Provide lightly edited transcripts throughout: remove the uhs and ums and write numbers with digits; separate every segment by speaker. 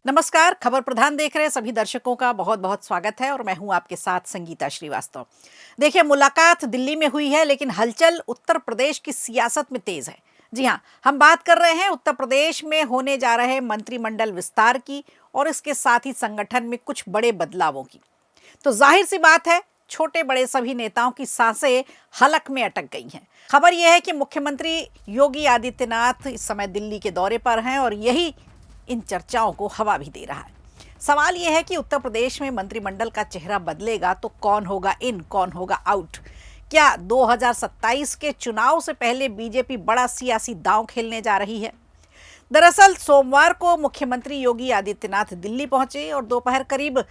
Speaker 1: नमस्कार। खबर प्रधान देख रहे सभी दर्शकों का बहुत बहुत स्वागत है और मैं हूं आपके साथ संगीता श्रीवास्तव। देखिए, मुलाकात दिल्ली में हुई है लेकिन हलचल उत्तर प्रदेश की सियासत में तेज है। जी हां, हम बात कर रहे हैं उत्तर प्रदेश में होने जा रहे मंत्रिमंडल विस्तार की और इसके साथ ही संगठन में कुछ बड़े बदलावों की। तो जाहिर सी बात है, छोटे बड़े सभी नेताओं की सांसें हलक में अटक गई हैं। खबर यह है कि मुख्यमंत्री योगी आदित्यनाथ इस समय दिल्ली के दौरे पर हैं और यही इन चर्चाओं को हवा भी दे रहा है। सवाल यह है कि उत्तर प्रदेश में मंत्रिमंडल का चेहरा बदलेगा तो कौन होगा इन, कौन होगा आउट? क्या 2027 के चुनाव से पहले बीजेपी बड़ा सियासी दांव खेलने जा रही है? दरअसल सोमवार को मुख्यमंत्री योगी आदित्यनाथ दिल्ली पहुंचे और दोपहर करीब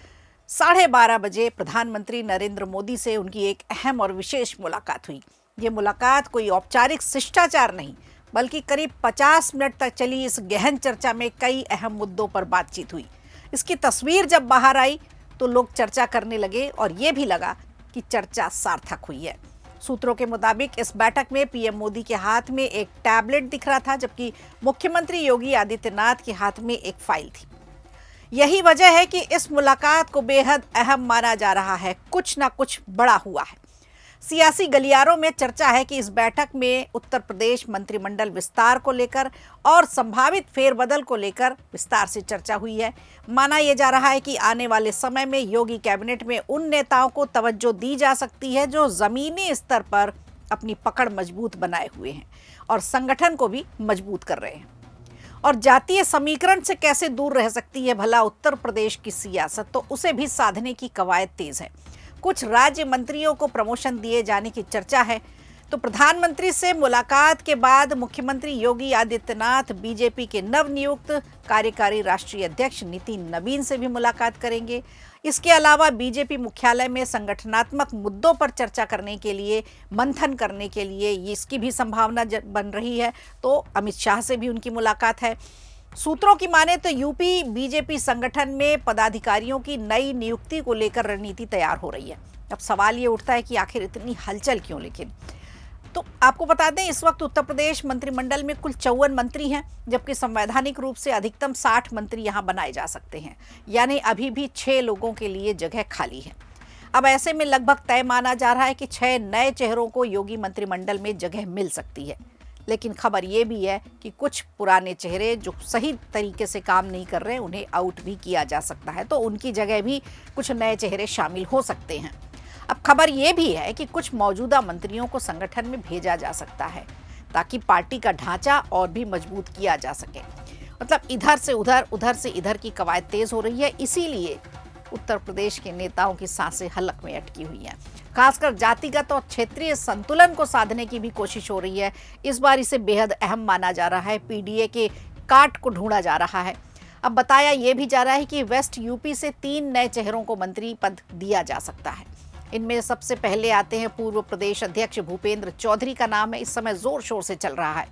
Speaker 1: 12:30 बजे प्रधानमंत्री नरेंद्र मोदी से उनकी एक अहम और विशेष मुलाकात हुई। ये मुलाकात कोई औपचारिक शिष्टाचार नहीं, बल्कि करीब 50 मिनट तक चली इस गहन चर्चा में कई अहम मुद्दों पर बातचीत हुई। इसकी तस्वीर जब बाहर आई तो लोग चर्चा करने लगे और ये भी लगा कि चर्चा सार्थक हुई है। सूत्रों के मुताबिक इस बैठक में पीएम मोदी के हाथ में एक टैबलेट दिख रहा था, जबकि मुख्यमंत्री योगी आदित्यनाथ के हाथ में एक फाइल थी। यही वजह है कि इस मुलाकात को बेहद अहम माना जा रहा है। कुछ ना कुछ बड़ा हुआ है। सियासी गलियारों में चर्चा है कि इस बैठक में उत्तर प्रदेश मंत्रिमंडल विस्तार को लेकर और संभावित फेरबदल को लेकर विस्तार से चर्चा हुई है। माना यह जा रहा है कि आने वाले समय में योगी कैबिनेट में उन नेताओं को तवज्जो दी जा सकती है जो जमीनी स्तर पर अपनी पकड़ मजबूत बनाए हुए हैं और संगठन को भी मजबूत कर रहे हैं। और जातीय समीकरण से कैसे दूर रह सकती है भला उत्तर प्रदेश की सियासत, तो उसे भी साधने की कवायद तेज है। कुछ राज्य मंत्रियों को प्रमोशन दिए जाने की चर्चा है। तो प्रधानमंत्री से मुलाकात के बाद मुख्यमंत्री योगी आदित्यनाथ बीजेपी के नवनियुक्त कार्यकारी राष्ट्रीय अध्यक्ष नितिन नबीन से भी मुलाकात करेंगे। इसके अलावा बीजेपी मुख्यालय में संगठनात्मक मुद्दों पर चर्चा करने के लिए, मंथन करने के लिए इसकी भी संभावना बन रही है। तो अमित शाह से भी उनकी मुलाकात है। सूत्रों की माने तो यूपी बीजेपी संगठन में पदाधिकारियों की नई नियुक्ति को लेकर रणनीति तैयार हो रही है। अब सवाल ये उठता है कि आखिर इतनी हलचल क्यों? लेकिन तो आपको बता दें, इस वक्त उत्तर प्रदेश मंत्रिमंडल में कुल 54 मंत्री हैं, जबकि संवैधानिक रूप से अधिकतम 60 मंत्री यहां बनाए जा सकते हैं। यानी अभी भी 6 लोगों के लिए जगह खाली है। अब ऐसे में लगभग तय माना जा रहा है कि 6 नए चेहरों को योगी मंत्रिमंडल में जगह मिल सकती है। लेकिन खबर ये भी है कि कुछ पुराने चेहरे जो सही तरीके से काम नहीं कर रहे, उन्हें आउट भी किया जा सकता है। तो उनकी जगह भी कुछ नए चेहरे शामिल हो सकते हैं। अब खबर ये भी है कि कुछ मौजूदा मंत्रियों को संगठन में भेजा जा सकता है ताकि पार्टी का ढांचा और भी मजबूत किया जा सके। मतलब इधर से उधर, उधर से इधर की कवायद तेज हो रही है। इसीलिए उत्तर प्रदेश के नेताओं की सांसें हलक में अटकी हुई हैं। खासकर जातिगत और क्षेत्रीय संतुलन को साधने की भी कोशिश हो रही है। इस बार इसे बेहद अहम माना जा रहा है। पीडीए के काट को ढूंढा जा रहा है। अब बताया यह भी जा रहा है कि वेस्ट यूपी से 3 नए चेहरों को मंत्री पद दिया जा सकता है। इनमें सबसे पहले आते हैं पूर्व प्रदेश अध्यक्ष भूपेंद्र चौधरी का नाम है। इस समय जोर शोर से चल रहा है।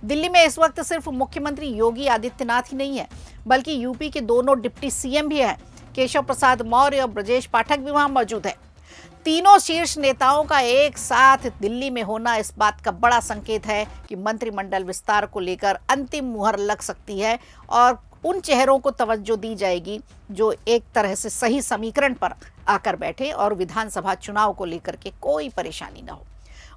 Speaker 1: दिल्ली में इस वक्त सिर्फ मुख्यमंत्री योगी आदित्यनाथ ही नहीं है, बल्कि यूपी के दोनों डिप्टी सीएम भी हैं। केशव प्रसाद मौर्य और ब्रजेश पाठक भी वहां मौजूद है। तीनों शीर्ष नेताओं का एक साथ दिल्ली में होना इस बात का बड़ा संकेत है कि मंत्रिमंडल विस्तार को लेकर अंतिम मुहर लग सकती है और उन चेहरों को तवज्जो दी जाएगी जो एक तरह से सही समीकरण पर आकर बैठे और विधानसभा चुनाव को लेकर के कोई परेशानी न हो।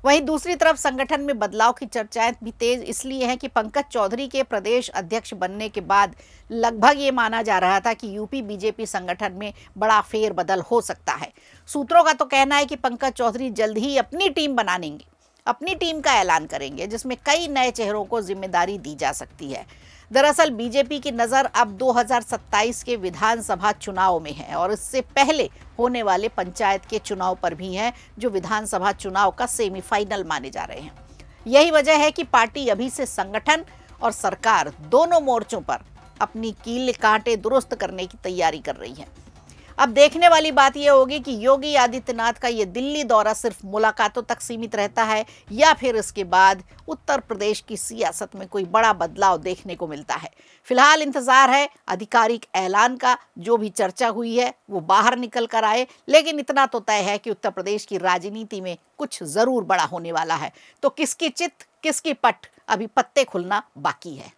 Speaker 1: वहीं दूसरी तरफ संगठन में बदलाव की चर्चाएं भी तेज इसलिए हैं कि पंकज चौधरी के प्रदेश अध्यक्ष बनने के बाद लगभग ये माना जा रहा था कि यूपी बीजेपी संगठन में बड़ा फेरबदल हो सकता है। सूत्रों का तो कहना है कि पंकज चौधरी जल्द ही अपनी टीम बनाएंगे, अपनी टीम का ऐलान करेंगे, जिसमें कई नए चेहरों को जिम्मेदारी दी जा सकती है। दरअसल बीजेपी की नज़र अब 2027 के विधानसभा चुनाव में है और इससे पहले होने वाले पंचायत के चुनाव पर भी है, जो विधानसभा चुनाव का सेमीफाइनल माने जा रहे हैं। यही वजह है कि पार्टी अभी से संगठन और सरकार दोनों मोर्चों पर अपनी कील कांटे दुरुस्त करने की तैयारी कर रही है। अब देखने वाली बात यह होगी कि योगी आदित्यनाथ का ये दिल्ली दौरा सिर्फ मुलाकातों तक सीमित रहता है या फिर इसके बाद उत्तर प्रदेश की सियासत में कोई बड़ा बदलाव देखने को मिलता है। फिलहाल इंतजार है आधिकारिक ऐलान का। जो भी चर्चा हुई है वो बाहर निकल कर आए, लेकिन इतना तो तय है कि उत्तर प्रदेश की राजनीति में कुछ जरूर बड़ा होने वाला है। तो किसकी चित किसकी पट, अभी पत्ते खुलना बाकी है।